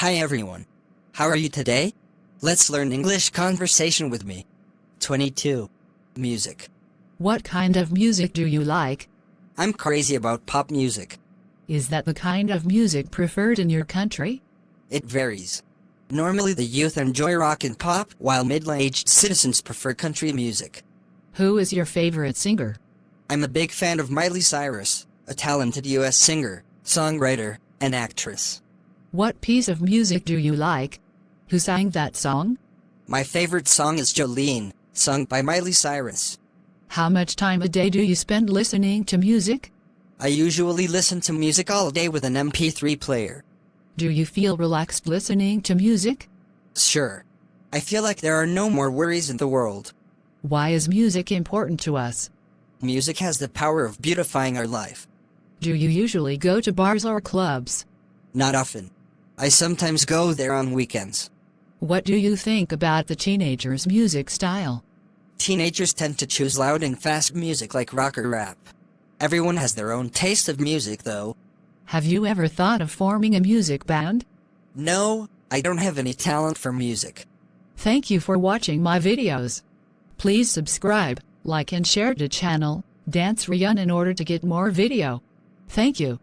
Hi everyone. How are you today? Let's learn English conversation with me. 22. Music. What kind of music do you like? I'm crazy about pop music. Is that the kind of music preferred in your country? It varies. Normally the youth enjoy rock and pop, while middle-aged citizens prefer country music. Who is your favorite singer? I'm a big fan of Miley Cyrus, a talented US singer, songwriter, and actress. What piece of music do you like? Who sang that song? My favorite song is Jolene, sung by Miley Cyrus. How much time a day do you spend listening to music? I usually listen to music all day with an MP3 player. Do you feel relaxed listening to music? Sure. I feel like there are no more worries in the world. Why is music important to us? Music has the power of beautifying our life. Do you usually go to bars or clubs? Not often. I sometimes go there on weekends. What do you think about the teenagers' music style? Teenagers tend to choose loud and fast music like rock or rap. Everyone has their own taste of music though. Have you ever thought of forming a music band? No, I don't have any talent for music. Thank you for watching my videos. Please subscribe, like and share the channel, Sreyoun in order to get more video. Thank you.